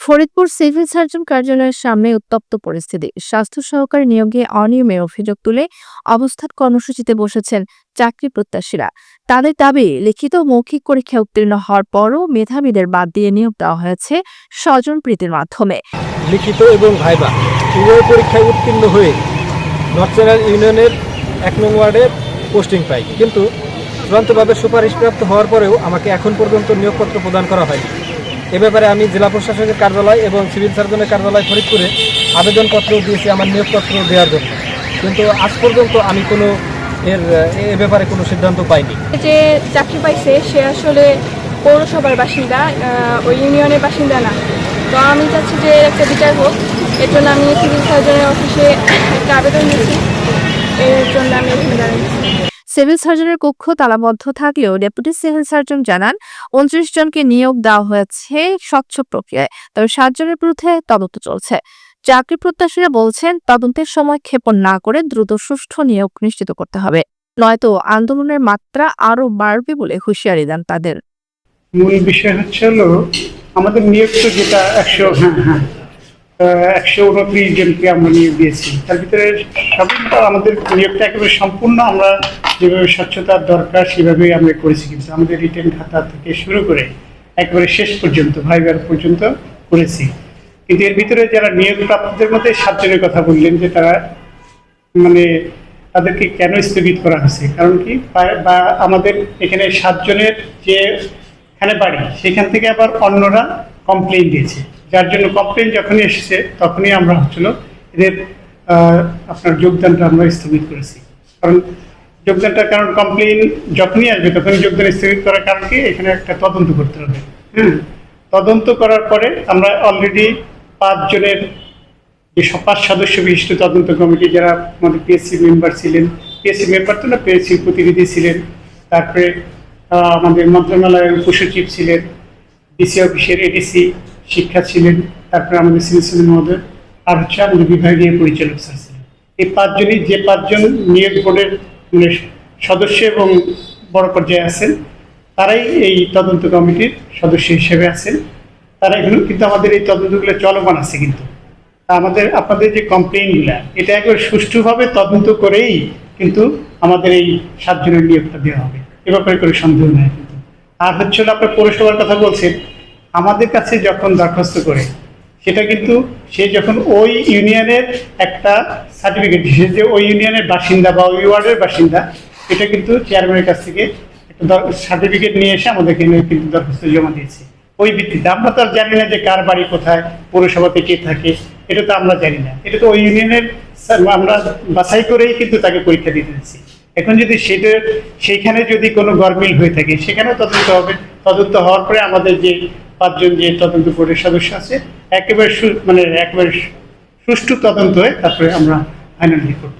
Faridpur civil surgeon কার্যালয়ের সামনে উত্তপ্ত পরিস্থিতি। স্বাস্থ্য সহকারী নিয়োগে অনিয়মের অভিযোগ তুলে অবস্থান কর্মসূচিতে বসেছেন চাকরি প্রত্যাশীরা। তাদের দাবি, লিখিত ও মৌখিক পরীক্ষায় উত্তীর্ণ হওয়ার পরও মেধাবীদের বাদ দিয়ে নিয়োগ দেওয়া হয়েছে স্বজনপ্রীতির মাধ্যমে। লিখিত এবং ভাইবা উভয় পরীক্ষায় উত্তীর্ণ হয়ে নর্থ ইউনিয়নের 1 নং ওয়ার্ডে পোস্টিং পাই, কিন্তু চূড়ান্তভাবে সুপারিশপ্রাপ্ত হওয়ার পরেও আমাকে এখন পর্যন্ত নিয়োগপত্র প্রদান করা হয়নি। এ ব্যাপারে আমি জেলা প্রশাসকের কার্যালয় এবং সিভিল সার্জনের কার্যালয় ফরিদপুরে আবেদনপত্র দিয়েছি আমার নিয়োগপত্র দেওয়ার জন্য, কিন্তু আজ পর্যন্ত আমি কোনো এ ব্যাপারে কোনো সিদ্ধান্ত পাইনি। যে চাকরি পাইছে সে আসলে পৌরসভার বাসিন্দা, ওই ইউনিয়নের বাসিন্দা না। তো আমি চাচ্ছি যে একটা বিচার হোক। এর জন্য আমি সিভিল সার্জনের অফিসে একটা আবেদন দিয়েছি। এর জন্য আমি এখানে দাঁড়িয়েছি। সিভিল সার্জনের কক্ষ তালাবদ্ধ থাকলেও ডেপুটি সিভিল সার্জন জানান 29 জনকে নিয়োগ দেওয়া হয়েছে স্বচ্ছ প্রক্রিয়ায়, তবে 7 জনের বিরুদ্ধে তদন্ত চলছে। চাকরি প্রত্যাশীরা বলছেন, তদন্তের সময় ক্ষেপণ না করে দ্রুত সুষ্ঠু নিয়োগ নিশ্চিত করতে হবে, নয়তো আন্দোলনের মাত্রা আরো বাড়বে বলে হুঁশিয়ারি দেন তাদের। মূল বিষয় হলো আমাদের নিয়োগ তো যেটা 129 জনকে আমরা নিয়োগ দিয়েছি, তার ভিতরে আমাদের নিয়োগটা একেবারে সম্পূর্ণ আমরা যেভাবে স্বচ্ছতার দরকার সেভাবেই আমরা করেছি, কিন্তু আমাদের রিটেন খাতা থেকে শুরু করে একেবারে শেষ পর্যন্ত ভাইবার পর্যন্ত করেছি। কিন্তু এর ভিতরে যারা নিয়োগ প্রাপ্তদের মধ্যে 7 জনের কথা বললেন যে তারা তাদেরকে কেন স্থগিত করা হয়েছে, কারণ কি বা আমাদের এখানে 7 জনের যে এখানে বাড়ি সেখান থেকে আবার অন্যরা কমপ্লেইন দিয়েছে, যার জন্য কমপ্লেইন যখনই এসেছে তখনই আমরা এদের আপনার যোগদানটা আমরা স্থগিত করেছি। কারণ কমপ্লেইন যখনই আসবে তখনই যোগদান স্থগিত করার কারণ কি, এখানে একটা তদন্ত করতে হবে। তদন্ত করার পরে আমরা অলরেডি 5 জনের যে 5 সদস্য বিশিষ্ট তদন্ত কমিটি, যারা আমাদের পিএসসি মেম্বার ছিলেন, পিএসসি মেম্বার তো না, পিএসসির প্রতিনিধি ছিলেন, তারপরে আমাদের মন্ত্রণালয়ের উপসচিব ছিলেন, ডিসি অফিসের এডিসি শিক্ষা ছিলেন, তারপরে আমাদের সিভিল সার্জন মহোদয়, আর আমাদের বিভাগীয় পরিচালক স্যার ছিলেন। এই 5 জনই যে 5 জন নিয়োগ বোর্ডের সদস্য এবং বড় পর্যায়ে আছেন, তারাই এই তদন্ত কমিটির সদস্য হিসেবে আছেন। তারা এগুলো কিন্তু আমাদের এই তদন্তগুলো চলমান আছে, কিন্তু আপনাদের যে কমপ্লেইনগুলো এটা একবার সুষ্ঠুভাবে তদন্ত করেই কিন্তু আমাদের এই 7 জনের নিয়োগটা দেওয়া হবে, এ ব্যাপারে কোনো সন্দেহ নেই। কিন্তু আর আপনার পৌরসভার কথা বলছেন, আমাদের কাছে যখন দরখাস্ত করে সেটা কিন্তু সে যখন ওই ইউনিয়নের একটা সার্টিফিকেট, সে যে ওই ইউনিয়নের বাসিন্দা বা ওই ওয়ার্ডের বাসিন্দা, এটা কিন্তু চেয়ারম্যানের কাছ থেকে একটা সার্টিফিকেট নিয়ে এসে আমাদেরকে কিন্তু দরখাস্ত জমা দিয়েছে। ওই ভিত্তিতে আমরা তো আর জানি না যে কার বাড়ি কোথায়, পৌরসভাতে কে থাকে, এটা তো আমরা জানি না। এটা তো ওই ইউনিয়নের আমরা বাছাই করেই কিন্তু তাকে পরীক্ষা দিতে দিচ্ছি। এখন যদি সেইখানে যদি কোনো গরমিল হয়ে থাকে সেখানেও তদন্ত হবে। তদন্ত হওয়ার পরে আমাদের যে 5 জন যে তদন্ত বোর্ডের সদস্য আছে একেবারে সুষ্ঠু তদন্ত হয়ে তারপরে আমরা ফাইনাল রিপোর্ট